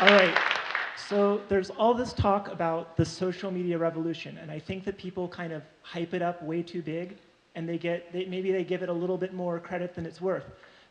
All right. So there's all this talk about the social media revolution, and I think that people kind of hype it up way too big, and maybe they give it a little bit more credit than it's worth.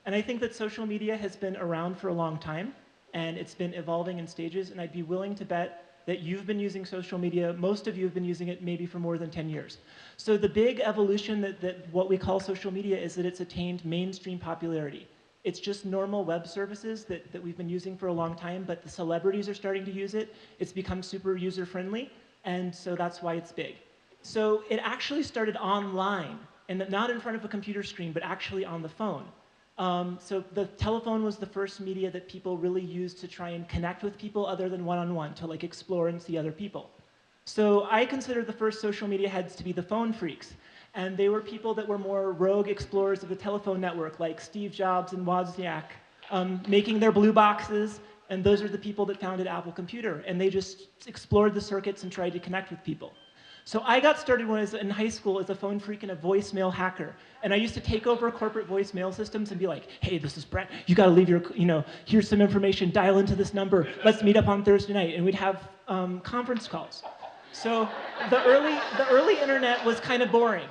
And I think that social media has been around for a long time, and it's been evolving in stages, and I'd be willing to bet that you've been using social media, most of you have been using it maybe for more than 10 years. So the big evolution that what we call social media is that it's attained mainstream popularity. It's just normal web services that we've been using for a long time, but the celebrities are starting to use it. It's become super user-friendly, and so that's why it's big. So it actually started online, and not in front of a computer screen, but actually on the phone. So the telephone was the first media that people really used to try and connect with people other than one-on-one, to like explore and see other people. So I consider the first social media heads to be the phone freaks. And they were people that were more rogue explorers of the telephone network, like Steve Jobs and Wozniak, making their blue boxes. And those are the people that founded Apple Computer. And they just explored the circuits and tried to connect with people. So I got started when I was in high school as a phone freak and a voicemail hacker. And I used to take over corporate voicemail systems and be like, hey, this is Brett. You got to leave your, here's some information. Dial into this number. Let's meet up on Thursday night. And we'd have conference calls. So the early internet was kind of boring.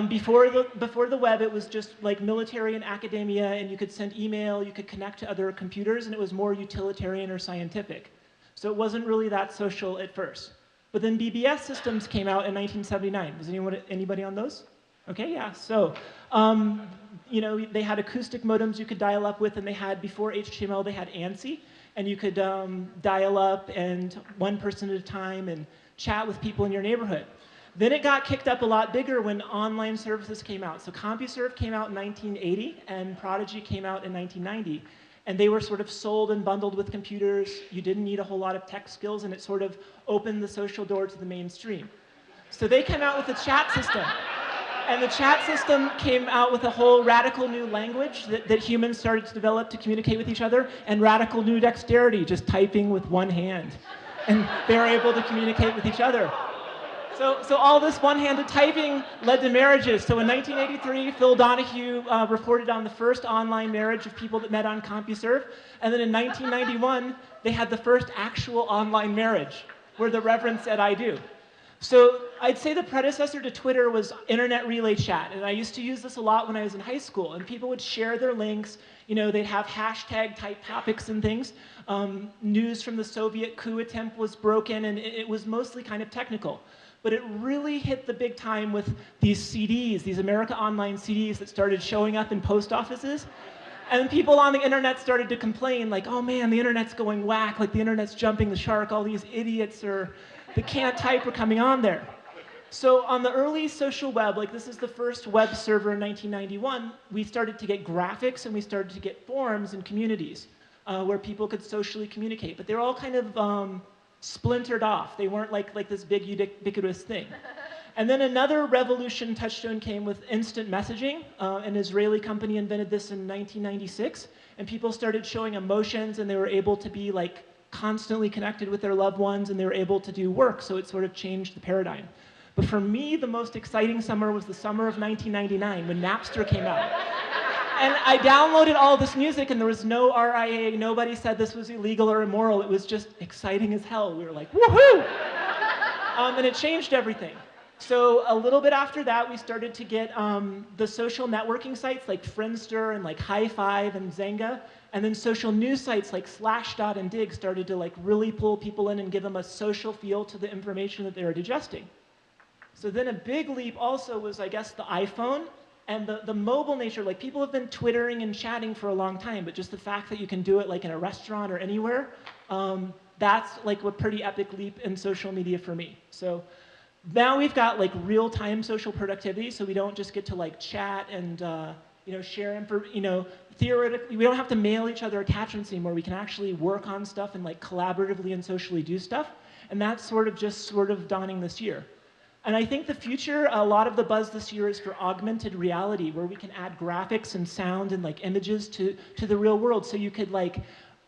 Before the web, it was just like military and academia, and you could send email, you could connect to other computers, and it was more utilitarian or scientific. So it wasn't really that social at first. But then BBS Systems came out in 1979. Was anybody on those? Okay, yeah. So, they had acoustic modems you could dial up with, and they had, before HTML, they had ANSI, and you could dial up and one person at a time and chat with people in your neighborhood. Then it got kicked up a lot bigger when online services came out. So Compuserve came out in 1980, and Prodigy came out in 1990. And they were sort of sold and bundled with computers. You didn't need a whole lot of tech skills, and it sort of opened the social door to the mainstream. So they came out with a chat system. And the chat system came out with a whole radical new language that humans started to develop to communicate with each other, and radical new dexterity, just typing with one hand. And they were able to communicate with each other. So all this one-handed typing led to marriages. So in 1983, Phil Donahue reported on the first online marriage of people that met on Compuserve. And then in 1991, they had the first actual online marriage, where the Reverend said, I do. So I'd say the predecessor to Twitter was Internet Relay Chat. And I used to use this a lot when I was in high school. And people would share their links. They'd have hashtag-type topics and things. News from the Soviet coup attempt was broken, and it was mostly kind of technical. But it really hit the big time with these CDs, these America Online CDs that started showing up in post offices. And people on the internet started to complain, like, oh man, the internet's going whack, like the internet's jumping the shark, all these idiots that can't type are coming on there. So on the early social web, like this is the first web server in 1991, we started to get graphics and we started to get forums and communities where people could socially communicate. But they were all kind of splintered off. They weren't like this big ubiquitous thing. And then another revolution touchstone came with instant messaging. An Israeli company invented this in 1996, and people started showing emotions, and they were able to be like constantly connected with their loved ones, and they were able to do work, so it sort of changed the paradigm. But for me, the most exciting summer was the summer of 1999 when Napster came out. And I downloaded all this music, and there was no RIA. Nobody said this was illegal or immoral. It was just exciting as hell. We were like, woohoo! And it changed everything. So a little bit after that, we started to get the social networking sites like Friendster and like High5 and Zynga. And then social news sites like Slashdot and Dig started to like really pull people in and give them a social feel to the information that they were digesting. So then a big leap also was, I guess, the iPhone. And the mobile nature, like people have been twittering and chatting for a long time, but just the fact that you can do it like in a restaurant or anywhere, that's like a pretty epic leap in social media for me. So now we've got like real-time social productivity, so we don't just get to like chat and share info. Theoretically, we don't have to mail each other attachments anymore. We can actually work on stuff and like collaboratively and socially do stuff, and that's sort of dawning this year. And I think the future, a lot of the buzz this year is for augmented reality, where we can add graphics and sound and like images to the real world. So you could like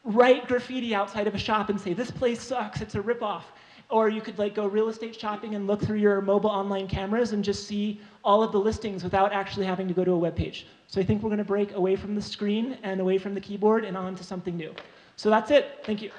write graffiti outside of a shop and say, this place sucks, it's a ripoff. Or you could like go real estate shopping and look through your mobile online cameras and just see all of the listings without actually having to go to a web page. So I think we're going to break away from the screen and away from the keyboard and on to something new. So that's it. Thank you.